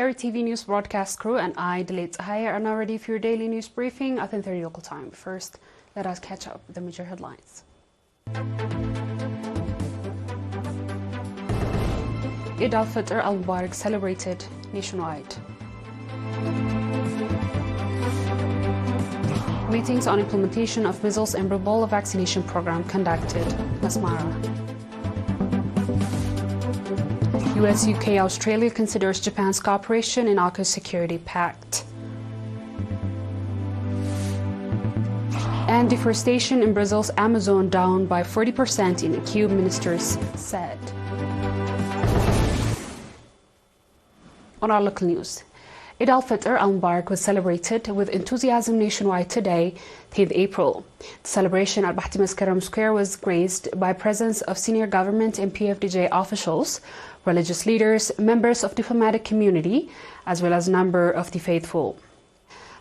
ERi-TV news broadcast crew and I, Delit Zahaya, are now ready for your daily news briefing at 10:30 local time. First, let us catch up with the major headlines. Eid al-Fitr al-Mubarak celebrated nationwide. Meetings on implementation of measles and rubella vaccination program conducted in Asmara. US, UK, Australia considers Japan's cooperation in AUKUS Security Pact. And deforestation in Brazil's Amazon down by 40% in EU ministers said. On our local news, Eid al-Fitr al-Mubarak was celebrated with enthusiasm nationwide today, 10th April. The celebration at Bahti Maskaram Square was graced by presence of senior government and PFDJ officials, religious leaders, members of diplomatic community, as well as a number of the faithful.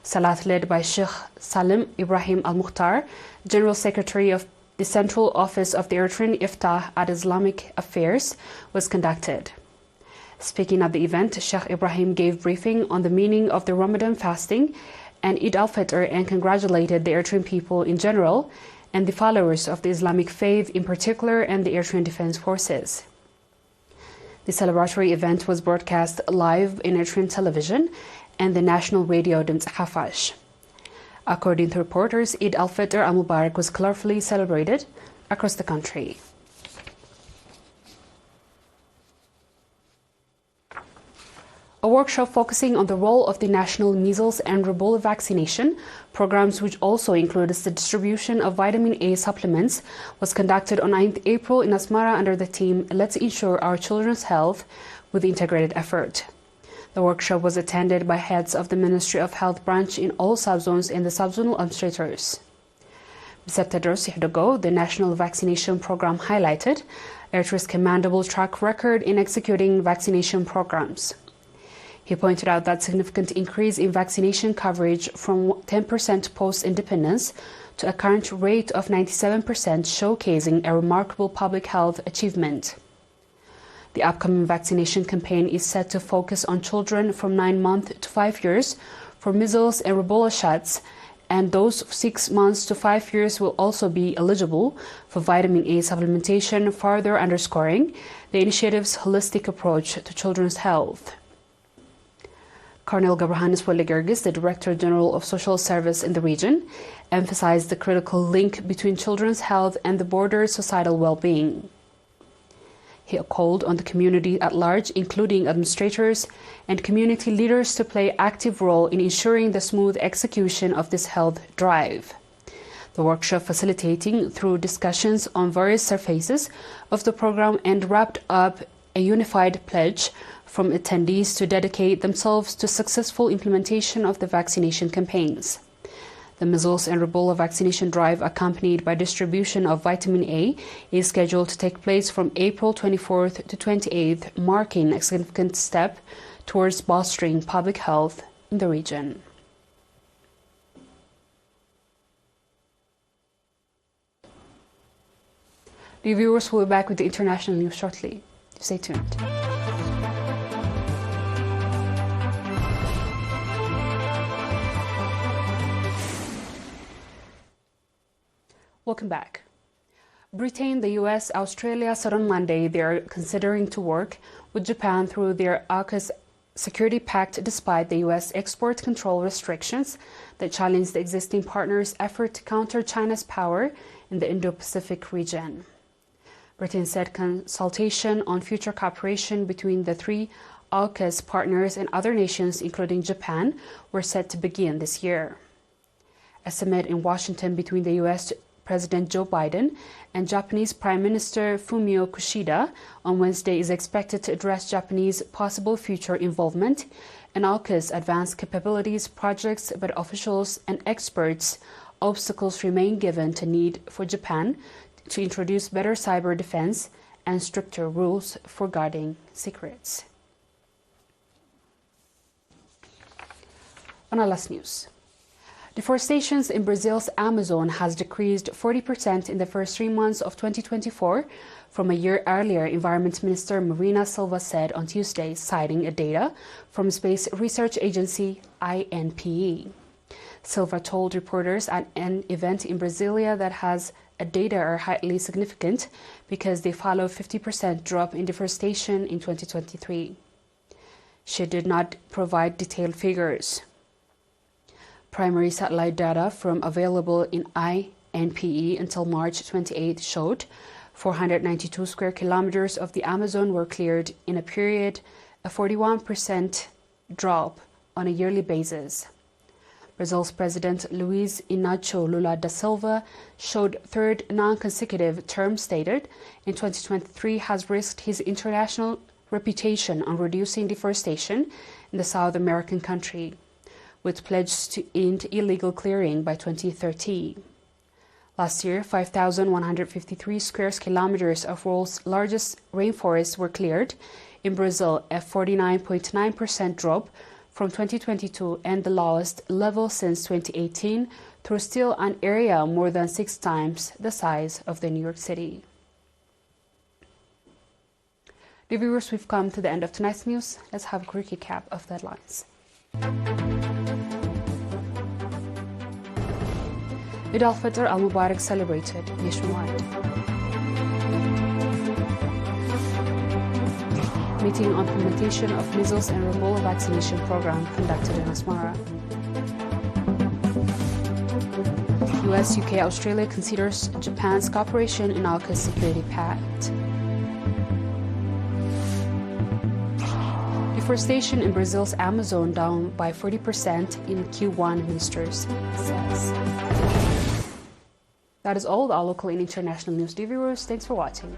Salat led by Sheikh Salim Ibrahim al-Mukhtar, General Secretary of the Central Office of the Eritrean Iftah at Islamic Affairs, was conducted. Speaking at the event, Sheikh Ibrahim gave briefing on the meaning of the Ramadan fasting and Eid al-Fitr and congratulated the Eritrean people in general and the followers of the Islamic faith in particular and the Eritrean Defense Forces. The celebratory event was broadcast live in Eritrean television and the national radio Dimtz Hafash. According to reporters, Eid al-Fitr al-Mubarak was colorfully celebrated across the country. A workshop focusing on the role of the national measles and rubella vaccination programs, which also includes the distribution of vitamin A supplements, was conducted on 9th April in Asmara under the theme Let's Ensure Our Children's Health with Integrated Effort. The workshop was attended by heads of the Ministry of Health branch in all subzones and the subzonal administrators. Mr. Tedros Adhanom, the national vaccination program, highlighted Eritrea's commendable track record in executing vaccination programs. He pointed out that significant increase in vaccination coverage from 10% post-independence to a current rate of 97%, showcasing a remarkable public health achievement. The upcoming vaccination campaign is set to focus on children from 9 months to 5 years for measles and rubella shots, and those 6 months to 5 years will also be eligible for vitamin A supplementation, further underscoring the initiative's holistic approach to children's health. Colonel Gabrahanis Walegergis, the Director General of Social Service in the region, emphasized the critical link between children's health and the broader societal well-being. He called on the community at large, including administrators and community leaders, to play an active role in ensuring the smooth execution of this health drive. The workshop facilitating through discussions on various surfaces of the program and wrapped up a unified pledge from attendees to dedicate themselves to successful implementation of the vaccination campaigns. The measles and rubella vaccination drive, accompanied by distribution of vitamin A, is scheduled to take place from April 24th to 28th, marking a significant step towards bolstering public health in the region. The viewers will be back with the international news shortly. Stay tuned. Welcome back. Britain, the US, Australia said on Monday they are considering to work with Japan through their AUKUS Security Pact despite the US export control restrictions that challenge the existing partners' effort to counter China's power in the Indo-Pacific region. Britain said consultation on future cooperation between the three AUKUS partners and other nations, including Japan, were set to begin this year. A summit in Washington between the US President Joe Biden and Japanese Prime Minister Fumio Kishida on Wednesday is expected to address Japanese possible future involvement in AUKUS advanced capabilities projects, but officials and experts obstacles remain given to need for Japan to introduce better cyber defense and stricter rules for guarding secrets. On our last news, Deforestation in Brazil's Amazon has decreased 40% in the first 3 months of 2024 from a year earlier, Environment Minister Marina Silva said on Tuesday, citing data from space research agency INPE. Silva told reporters at an event in Brasilia that has data are highly significant because they follow 50% drop in deforestation in 2023. She did not provide detailed figures. Primary satellite data from available in INPE until March 28 showed 492 square kilometers of the Amazon were cleared in a period, a 41% drop on a yearly basis. Brazil's President Luiz Inácio Lula da Silva showed third non-consecutive term stated in 2023 has risked his international reputation on reducing deforestation in the South American country, with pledges to end illegal clearing by 2030. Last year, 5,153 square kilometers of the world's largest rainforests were cleared in Brazil, a 49.9% drop from 2022 and the lowest level since 2018, through still an area more than 6 times the size of the New York City. Dear viewers, we've come to the end of tonight's news. Let's have a quick recap of the headlines. Eid al-Fitr al-Mubarak celebrated nationwide. Meeting on implementation of measles and rubella vaccination program conducted in Asmara. US, UK, Australia considers Japan's cooperation in AUKUS security pact. Deforestation in Brazil's Amazon down by 40% in Q1, ministers says. That is all our local and international news. Dear viewers, thanks for watching.